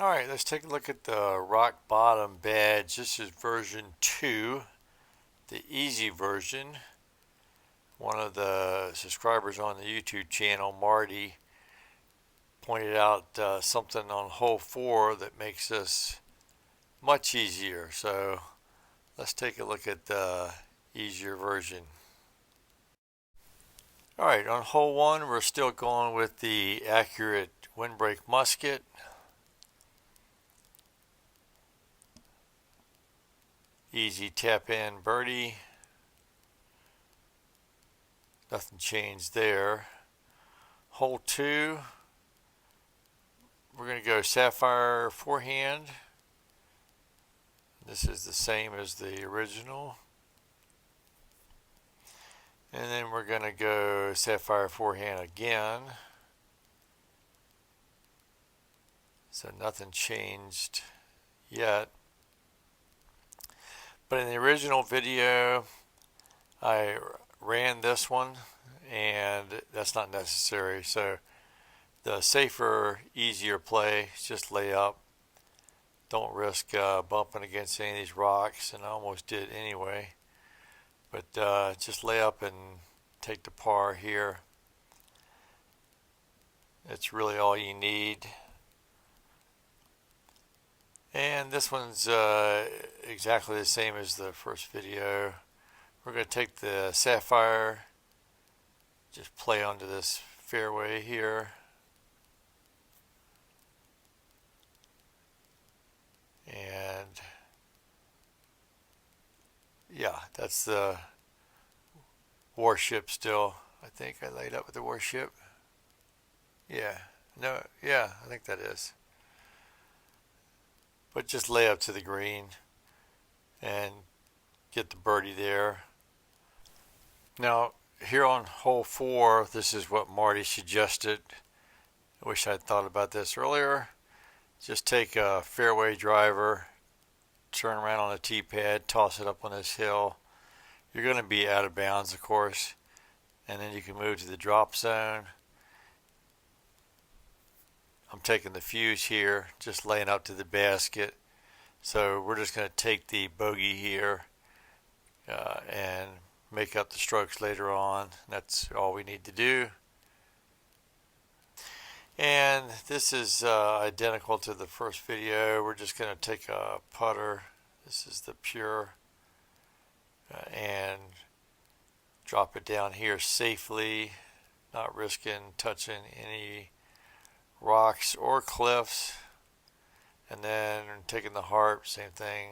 Alright, let's take a look at the rock bottom badge. This is version 2, the easy version. One of the subscribers on the YouTube channel, Marty, pointed out something on hole 4 that makes this much easier. So let's take a look at the easier version. Alright, on hole 1 we're still going with the accurate windbreak musket. Easy tap in birdie. Nothing changed there. Hole 2, we're going to go sapphire forehand. This is the same as the original. And then we're going to go sapphire forehand again. So nothing changed yet. But in the original video, I ran this one, and that's not necessary. So the safer, easier play is just lay up. Don't risk bumping against any of these rocks, and I almost did anyway. But just lay up and take the par here. It's really all you need. And this one's exactly the same as the first video. We're going to take the sapphire, just play onto this fairway here. And yeah, that's the warship still. I think I laid up with the warship. Yeah, no, yeah, I think that is. But just lay up to the green and get the birdie there. Now, here on hole 4, this is what Marty suggested. I wish I'd thought about this earlier. Just take a fairway driver, turn around on a tee pad, toss it up on this hill. You're going to be out of bounds, of course, and then you can move to the drop zone. I'm taking the fuse here, just laying up to the basket. So we're just going to take the bogey here and make up the strokes later on. That's all we need to do. And this is identical to the first video. We're just going to take a putter. This is the pure. And drop it down here safely, not risking touching any rocks or cliffs. And then taking the harp, same thing.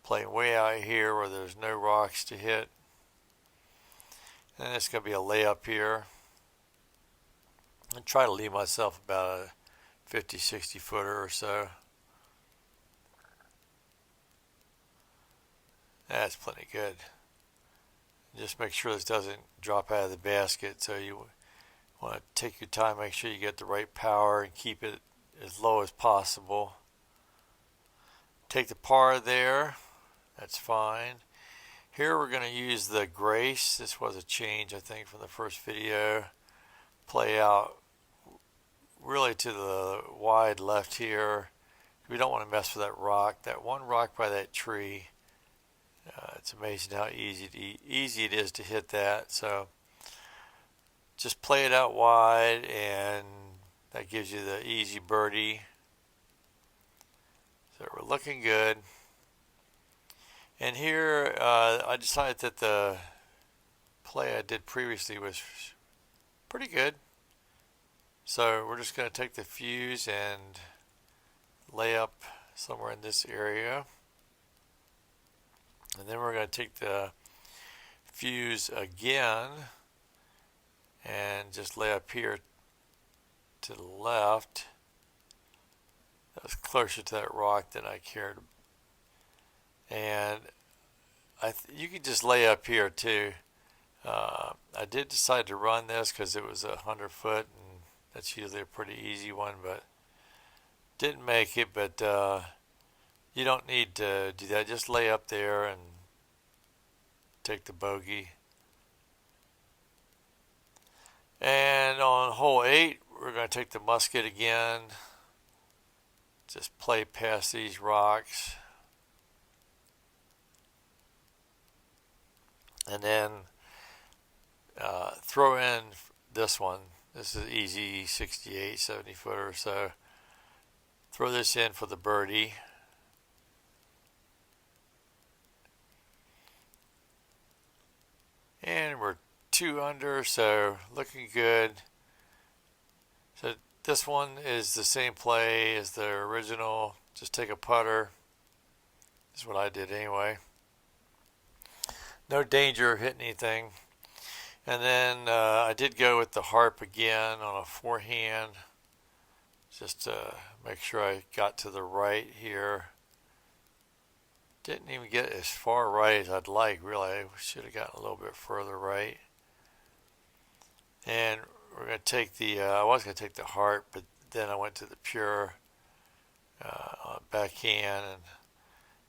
Playing way out here where there's no rocks to hit. And it's going to be a layup here. And try to leave myself about a 50, 60 footer or so. That's plenty good. Just make sure this doesn't drop out of the basket. So you want to take your time, make sure you get the right power and keep it as low as possible. Take the par there. That's fine. Here we're going to use the Grace. This was a change, I think, from the first video. Play out really to the wide left here. We don't want to mess with that rock. That one rock by that tree. It's amazing how easy it is to hit that. So just play it out wide, and that gives you the easy birdie. So we're looking good. And here I decided that the play I did previously was pretty good. So we're just going to take the fuse and lay up somewhere in this area. And then we're going to take the fuse again and just lay up here to the left. That was closer to that rock than I cared. And you can just lay up here too. I did decide to run this because it was 100 foot, and that's usually a pretty easy one, but didn't make it. But you don't need to do that. Just lay up there and take the bogey. And on hole 8, we're going to take the musket again. just play past these rocks. And then throw in this one. This is easy 68, 70 footer. So throw this in for the birdie. And we're 2 under, so looking good. So this one is the same play as the original. Just take a putter. This is what I did anyway. No danger of hitting anything. And then I did go with the harp again on a forehand, just to make sure I got to the right here. Didn't even get as far right as I'd like, really. I should have gotten a little bit further right. And we're going to take the, I was going to take the harp, but then I went to the pure backhand and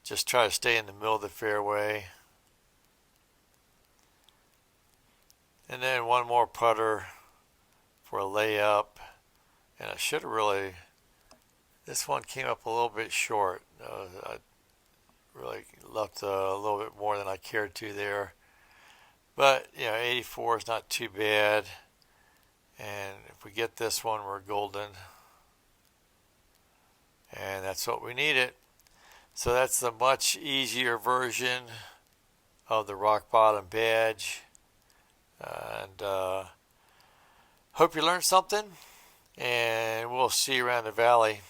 just try to stay in the middle of the fairway. And then one more putter for a layup. And I should have really, this one came up a little bit short. I really left a little bit more than I cared to there. But, 84 is not too bad. And if we get this one, we're golden. And that's what we needed. So that's the much easier version of the Rock Bottom badge. And hope you learned something, and we'll see you around the valley.